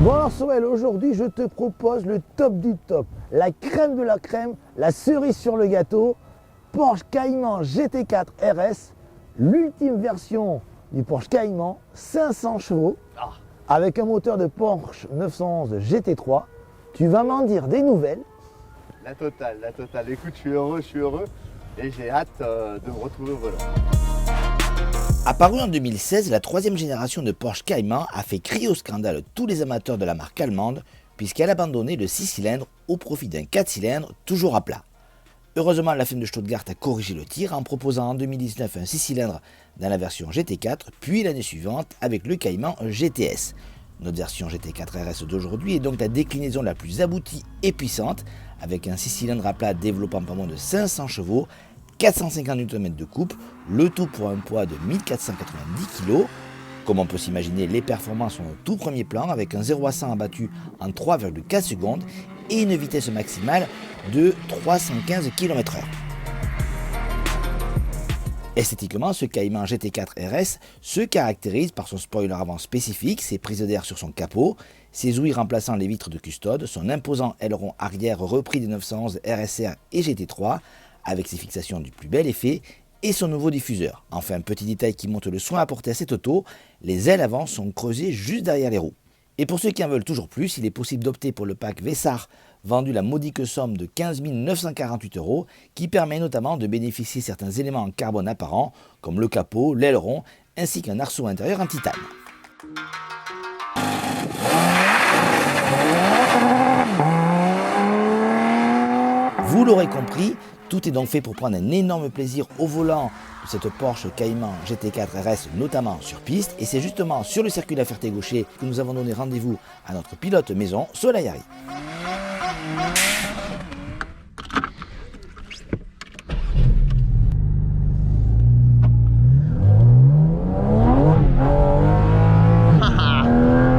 Bon alors Sorel, aujourd'hui je te propose le top du top, la crème de la crème, la cerise sur le gâteau, Porsche Cayman GT4 RS, l'ultime version du Porsche Cayman, 500 chevaux, avec un moteur de Porsche 911 GT3. Tu vas m'en dire des nouvelles. La totale. Écoute, je suis heureux et j'ai hâte de me retrouver au volant. Apparue en 2016, la troisième génération de Porsche Cayman a fait crier au scandale tous les amateurs de la marque allemande puisqu'elle abandonnait le 6 cylindres au profit d'un 4 cylindres toujours à plat. Heureusement, la firme de Stuttgart a corrigé le tir en proposant en 2019 un 6 cylindres dans la version GT4, puis l'année suivante avec le Cayman GTS. Notre version GT4 RS d'aujourd'hui est donc la déclinaison la plus aboutie et puissante, avec un 6 cylindres à plat développant pas moins de 500 chevaux, 450 Nm de couple, le tout pour un poids de 1490 kg. Comme on peut s'imaginer, les performances sont au tout premier plan avec un 0 à 100 abattu en 3,4 secondes et une vitesse maximale de 315 km/h. Esthétiquement, ce Cayman GT4 RS se caractérise par son spoiler avant spécifique, ses prises d'air sur son capot, ses ouïes remplaçant les vitres de custode, son imposant aileron arrière repris des 911 RSR et GT3, avec ses fixations du plus bel effet, et son nouveau diffuseur. Enfin, petit détail qui montre le soin apporté à cette auto, les ailes avant sont creusées juste derrière les roues. Et pour ceux qui en veulent toujours plus, il est possible d'opter pour le pack Vessar, vendu la modique somme de 15 948 €, qui permet notamment de bénéficier de certains éléments en carbone apparents, comme le capot, l'aileron, ainsi qu'un arceau intérieur en titane. Vous l'aurez compris, tout est donc fait pour prendre un énorme plaisir au volant de cette Porsche Cayman GT4 RS, notamment sur piste. Et c'est justement sur le circuit de la Ferté-Gaucher que nous avons donné rendez-vous à notre pilote maison, Soleil Harry.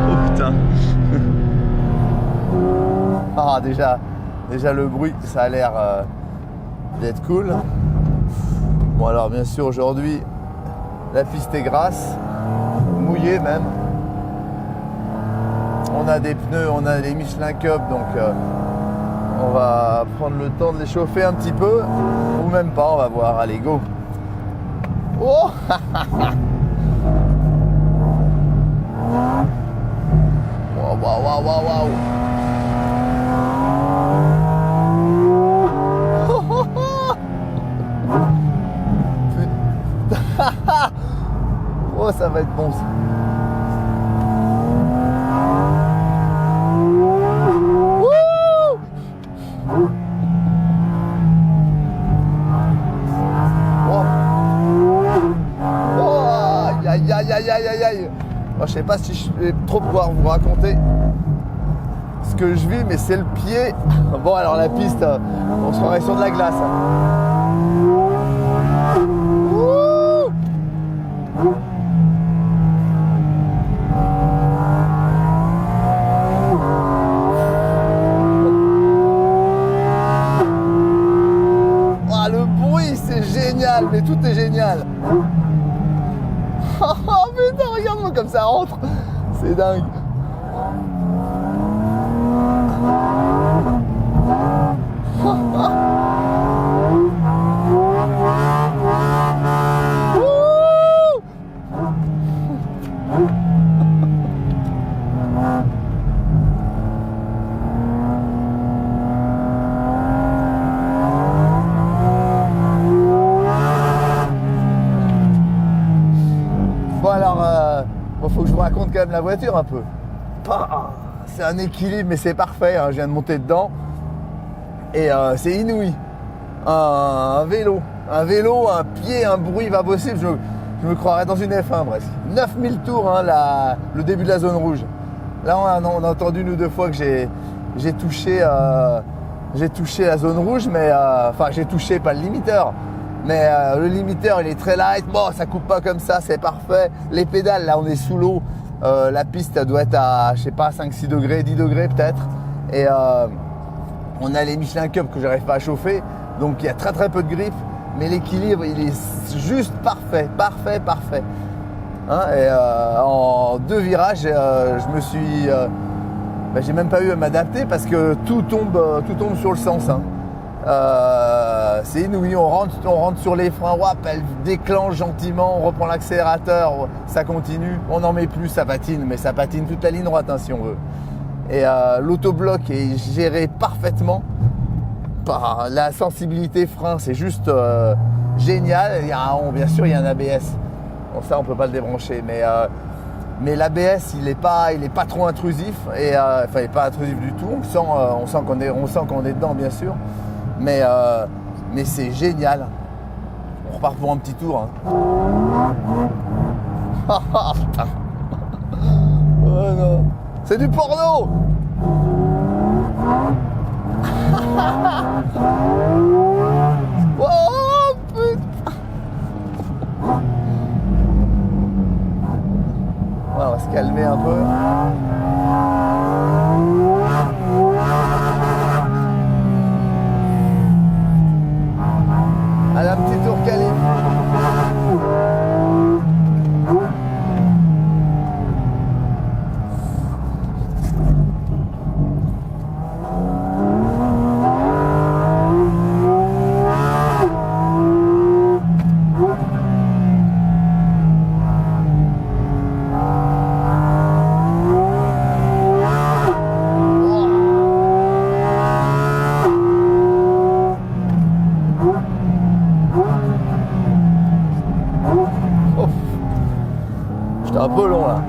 Oh putain. Ah déjà le bruit, ça a l'air d'être cool. Bon alors bien sûr aujourd'hui la piste est grasse, mouillée même. On a des pneus, on a les Michelin Cup, donc on va prendre le temps de les chauffer un petit peu, ou même pas, on va voir. Allez go. Oh waouh. Oh, ça va être bon ça. Aïe. Bon, je sais pas si je vais trop pouvoir vous raconter ce que je vis, mais c'est le pied. Bon alors la piste, on se croirait sur de la glace. Le bruit c'est génial, mais tout est génial. Oh putain, regarde-moi comme ça rentre. C'est dingue. Faut que je vous raconte quand même la voiture un peu. C'est un équilibre, mais c'est parfait. Je viens de monter dedans et c'est inouï. Un vélo, un pied, un bruit pas possible. Je me croirais dans une F1 presque. 9000 tours, le début de la zone rouge. Là, on a entendu une ou deux fois que j'ai touché la zone rouge, mais j'ai touché pas le limiteur. Mais le limiteur il est très light, bon ça coupe pas comme ça, c'est parfait. Les pédales, là on est sous l'eau, la piste elle doit être à je sais pas 5-6 degrés, 10 degrés peut-être. Et on a les Michelin Cup que j'arrive pas à chauffer, donc il y a très peu de grip, mais l'équilibre il est juste parfait. En 2 virages, je me suis bah, j'ai même pas eu à m'adapter parce que tout tombe sur le sens. Hein. C'est inouï, on rentre sur les freins, wap, elle déclenche gentiment, on reprend l'accélérateur, ça continue, on n'en met plus, ça patine, mais ça patine toute la ligne droite hein, si on veut. Et l'autobloc est géré parfaitement. La sensibilité frein, c'est juste génial. Bien sûr, il y a un ABS. Bon, ça, on peut pas le débrancher, mais l'ABS, il est pas trop intrusif. Et il n'est pas intrusif du tout. On sent qu'on est dedans, bien sûr. Mais c'est génial. On repart pour un petit tour. Hein. Putain. Oh non. C'est du porno. Oh putain. Ouais, on va se calmer un peu. Allez, un petit tour calibre. J'étais un peu long là.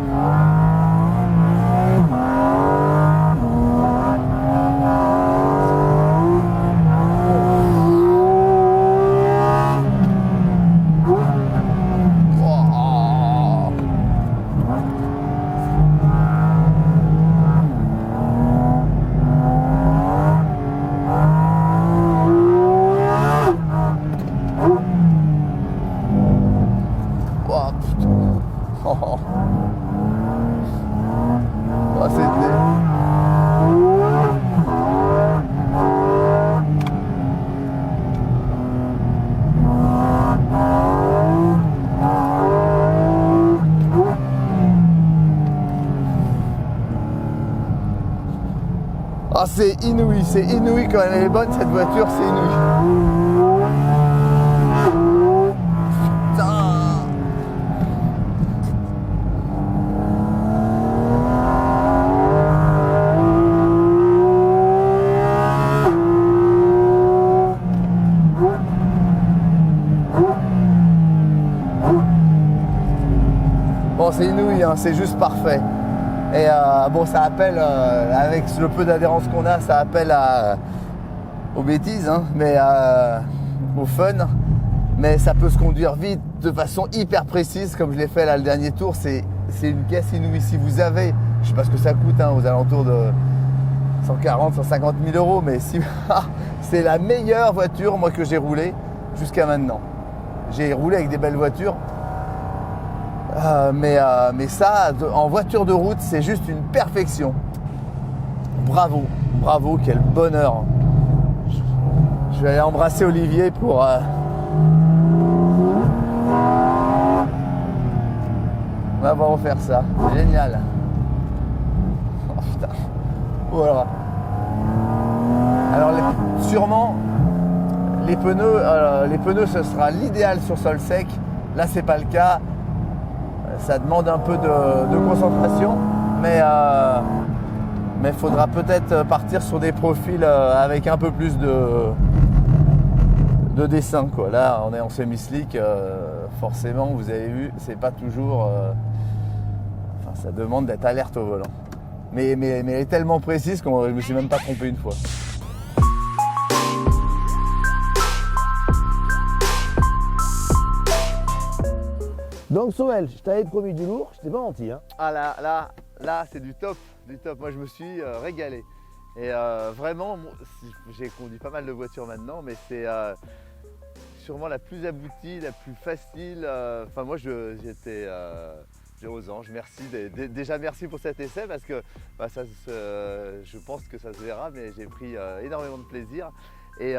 Ah, c'est inouï quand elle est bonne cette voiture, c'est inouï. Putain. Bon, c'est inouï, hein, c'est juste parfait. Et bon, ça appelle, avec le peu d'adhérence qu'on a, ça appelle aux bêtises, hein, mais au fun. Mais ça peut se conduire vite, de façon hyper précise, comme je l'ai fait là le dernier tour. C'est une caisse inouïe. Si vous avez, je sais pas ce que ça coûte, hein, aux alentours de 140, 150 000 euros, mais si, c'est la meilleure voiture, moi, que j'ai roulée jusqu'à maintenant. J'ai roulé avec des belles voitures. Mais ça, en voiture de route, c'est juste une perfection. Bravo, quel bonheur. Je vais aller embrasser Olivier pour... On va refaire ça, c'est génial. Oh putain, voilà. Alors sûrement, les pneus, ce sera l'idéal sur sol sec. Là, c'est pas le cas. Ça demande un peu de concentration, mais il faudra peut-être partir sur des profils avec un peu plus de dessin, quoi. Là, on est en semi-slick, forcément, vous avez vu, c'est pas toujours... ça demande d'être alerte au volant. Mais elle est tellement précise que je me suis même pas trompé une fois. Donc Sorel, je t'avais promis du lourd, je t'ai pas menti. Hein. Ah là, c'est du top. Moi, je me suis régalé. Et vraiment, j'ai conduit pas mal de voitures maintenant, mais c'est sûrement la plus aboutie, la plus facile. Enfin, moi, j'étais aux anges. Merci. Déjà, merci pour cet essai parce que je pense que ça se verra, mais j'ai pris énormément de plaisir. Et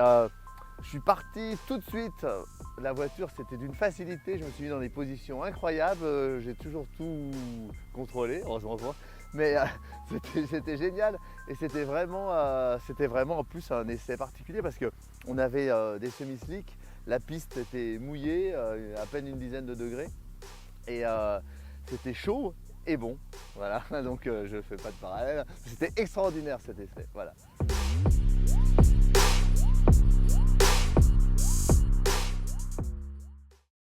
je suis parti tout de suite. La voiture, c'était d'une facilité. Je me suis mis dans des positions incroyables. J'ai toujours tout contrôlé, heureusement. Mais c'était génial et c'était vraiment en plus un essai particulier parce qu'on avait des semi-slicks, la piste était mouillée, à peine une dizaine de degrés et c'était chaud et bon. Voilà, donc je ne fais pas de parallèle. C'était extraordinaire cet essai. Voilà.